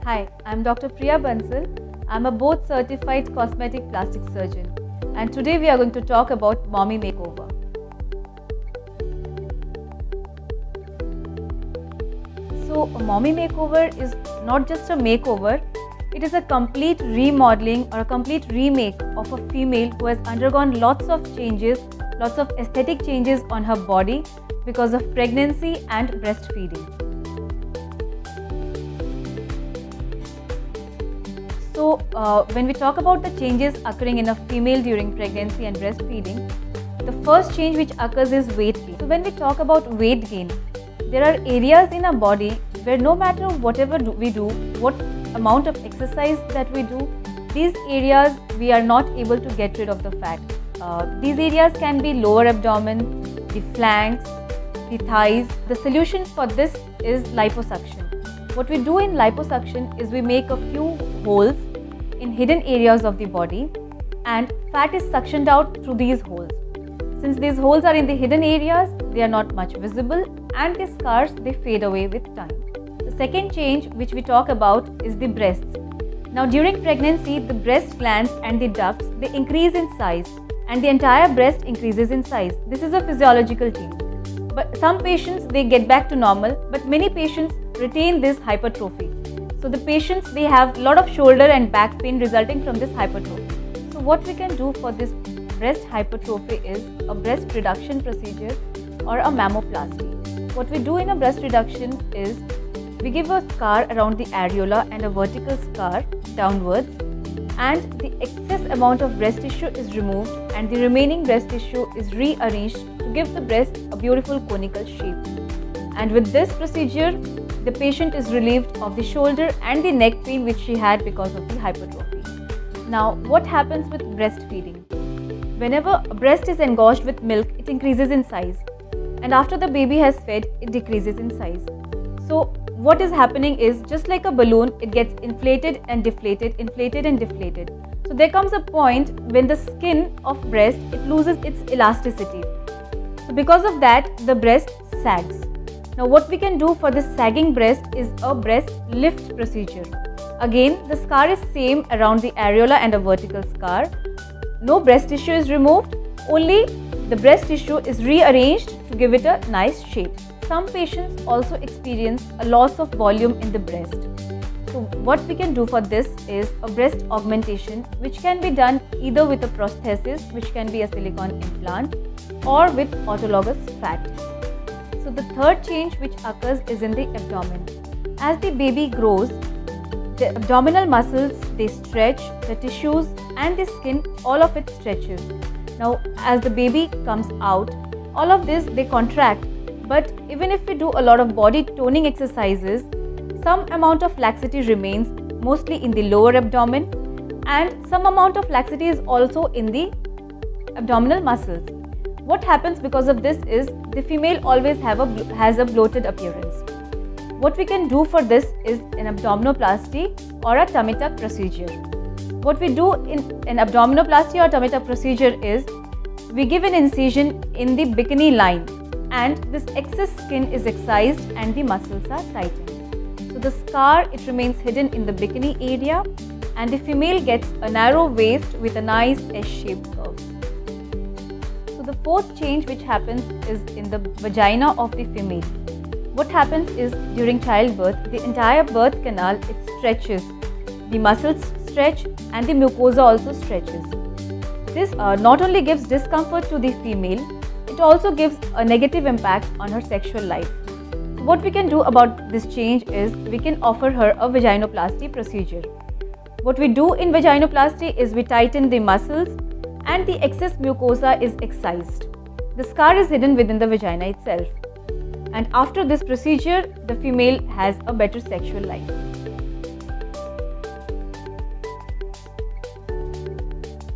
Hi, I'm Dr. Priya Bansal. I'm a board certified cosmetic plastic surgeon, and today we are going to talk about mommy makeover. So, a mommy makeover is not just a makeover, it is a complete remodeling or a complete remake of a female who has undergone lots of changes, lots of aesthetic changes on her body because of pregnancy and breastfeeding. So, when we talk about the changes occurring in a female during pregnancy and breastfeeding, the first change which occurs is weight gain. So, when we talk about weight gain, there are areas in our body where no matter whatever we do, what amount of exercise that we do, these areas we are not able to get rid of the fat. These areas can be lower abdomen, the flanks, the thighs. The solution for this is liposuction. What we do in liposuction is we make a few holes in hidden areas of the body and fat is suctioned out through these holes. Since these holes are in the hidden areas, they are not much visible and the scars they fade away with time. The second change which we talk about is the breasts. Now during pregnancy, the breast glands and the ducts, they increase in size and the entire breast increases in size. This is a physiological change. But some patients, they get back to normal, but many patients retain this hypertrophy. So the patients, they have a lot of shoulder and back pain resulting from this hypertrophy. So what we can do for this breast hypertrophy is a breast reduction procedure or a mammoplasty. What we do in a breast reduction is we give a scar around the areola and a vertical scar downwards, and the excess amount of breast tissue is removed and the remaining breast tissue is rearranged to give the breast a beautiful conical shape. And with this procedure, the patient is relieved of the shoulder and the neck pain which she had because of the hypertrophy. Now, what happens with breastfeeding? Whenever a breast is engorged with milk, it increases in size, and after the baby has fed, it decreases in size. So what is happening is, just like a balloon, it gets inflated and deflated, inflated and deflated. So there comes a point when the skin of breast, it loses its elasticity. So because of that, the breast sags. Now what we can do for this sagging breast is a breast lift procedure. Again, the scar is same around the areola and a vertical scar. No breast tissue is removed, only the breast tissue is rearranged to give it a nice shape. Some patients also experience a loss of volume in the breast. So what we can do for this is a breast augmentation, which can be done either with a prosthesis, which can be a silicone implant, or with autologous fat. So the third change which occurs is in the abdomen. As the baby grows, the abdominal muscles, they stretch, the tissues and the skin, all of it stretches. Now as the baby comes out, all of this they contract, but even if we do a lot of body toning exercises, some amount of laxity remains, mostly in the lower abdomen, and some amount of laxity is also in the abdominal muscles. What happens because of this is the female always has a bloated appearance. What we can do for this is an abdominoplasty or a tummy tuck procedure. What we do in an abdominoplasty or tummy tuck procedure is we give an incision in the bikini line, and this excess skin is excised and the muscles are tightened. So the scar, it remains hidden in the bikini area, and the female gets a narrow waist with a nice S-shaped curve. So the fourth change which happens is in the vagina of the female. What happens is during childbirth, the entire birth canal, it stretches. The muscles stretch and the mucosa also stretches. This not only gives discomfort to the female, it also gives a negative impact on her sexual life. What we can do about this change is we can offer her a vaginoplasty procedure. What we do in vaginoplasty is we tighten the muscles and the excess mucosa is excised. The scar is hidden within the vagina itself. And after this procedure, the female has a better sexual life.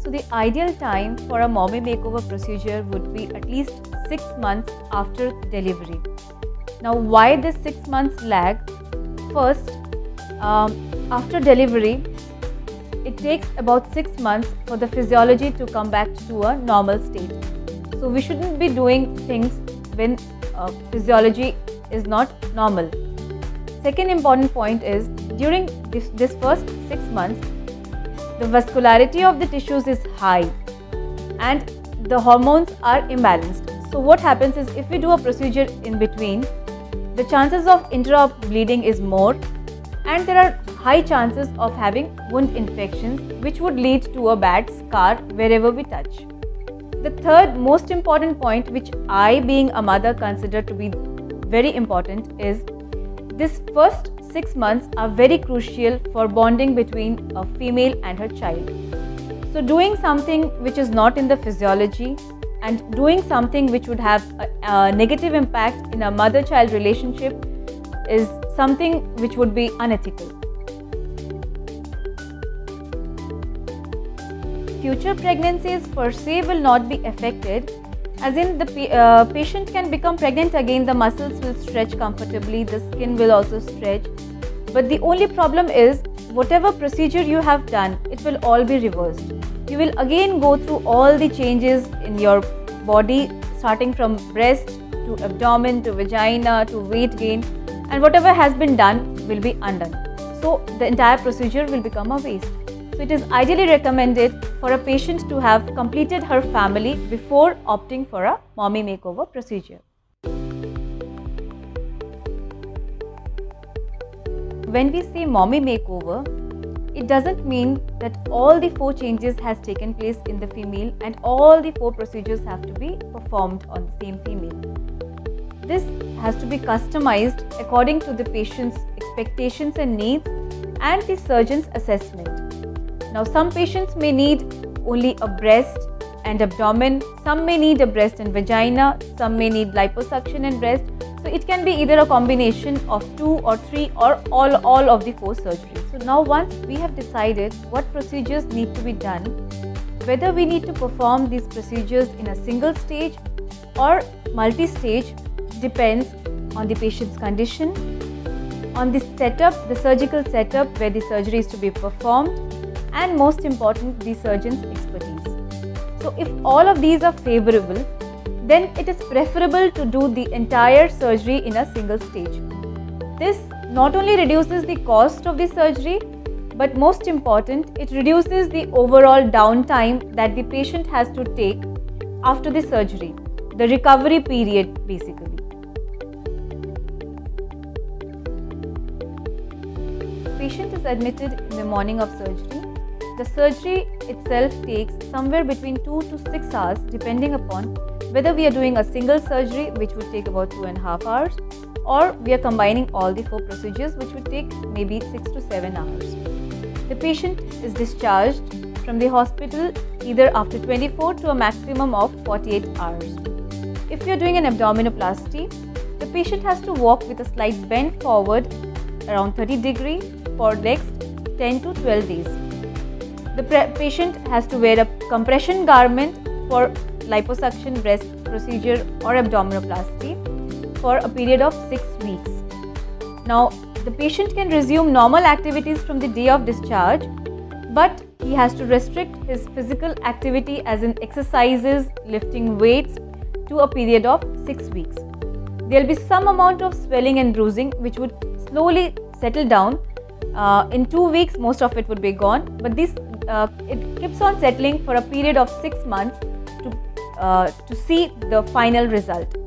So the ideal time for a mommy makeover procedure would be at least 6 months after delivery. Now why this 6 months lag? First, after delivery, it takes about 6 months for the physiology to come back to a normal state. So we shouldn't be doing things when physiology is not normal. second important point is during this first 6 months, the vascularity of the tissues is high and the hormones are imbalanced. So what happens is, if we do a procedure in between, the chances of intra-op bleeding is more, and there are high chances of having wound infections, which would lead to a bad scar wherever we touch. The third most important point, which I, being a mother, consider to be very important, is this first 6 months are very crucial for bonding between a female and her child. So doing something which is not in the physiology and doing something which would have a negative impact in a mother-child relationship is something which would be unethical. Future pregnancies per se will not be affected, as in the patient can become pregnant again, the muscles will stretch comfortably, the skin will also stretch. But the only problem is, whatever procedure you have done, it will all be reversed. You will again go through all the changes in your body, starting from breast to abdomen to vagina to weight gain, and whatever has been done will be undone. So the entire procedure will become a waste. So it is ideally recommended for a patient to have completed her family before opting for a mommy makeover procedure. When we say mommy makeover, it doesn't mean that all the 4 changes has taken place in the female and all the 4 procedures have to be performed on the same female. This has to be customized according to the patient's expectations and needs and the surgeon's assessment. Now, some patients may need only a breast and abdomen, some may need a breast and vagina, some may need liposuction and breast. So it can be either a combination of 2 or 3 or all of the 4 surgeries. So now, once we have decided what procedures need to be done, whether we need to perform these procedures in a single stage or multi-stage depends on the patient's condition, on the setup, the surgical setup where the surgery is to be performed, and most important, the surgeon's expertise. So if all of these are favorable, then it is preferable to do the entire surgery in a single stage. This not only reduces the cost of the surgery, but most important, it reduces the overall downtime that the patient has to take after the surgery, the recovery period basically. The patient is admitted in the morning of surgery. The surgery itself takes somewhere between 2 to 6 hours depending upon whether we are doing a single surgery, which would take about 2.5 hours, or we are combining all the 4 procedures, which would take maybe 6 to 7 hours. The patient is discharged from the hospital either after 24 to a maximum of 48 hours. If we are doing an abdominoplasty, the patient has to walk with a slight bend forward around 30 degrees for next 10 to 12 days. The patient has to wear a compression garment for liposuction breast procedure or abdominoplasty for a period of 6 weeks. Now, the patient can resume normal activities from the day of discharge, but he has to restrict his physical activity as in exercises, lifting weights to a period of 6 weeks. There will be some amount of swelling and bruising which would slowly settle down. In 2 weeks, most of it would be gone, but it keeps on settling for a period of 6 months to see the final result,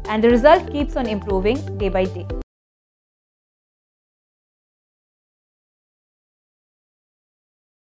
and the result keeps on improving day by day.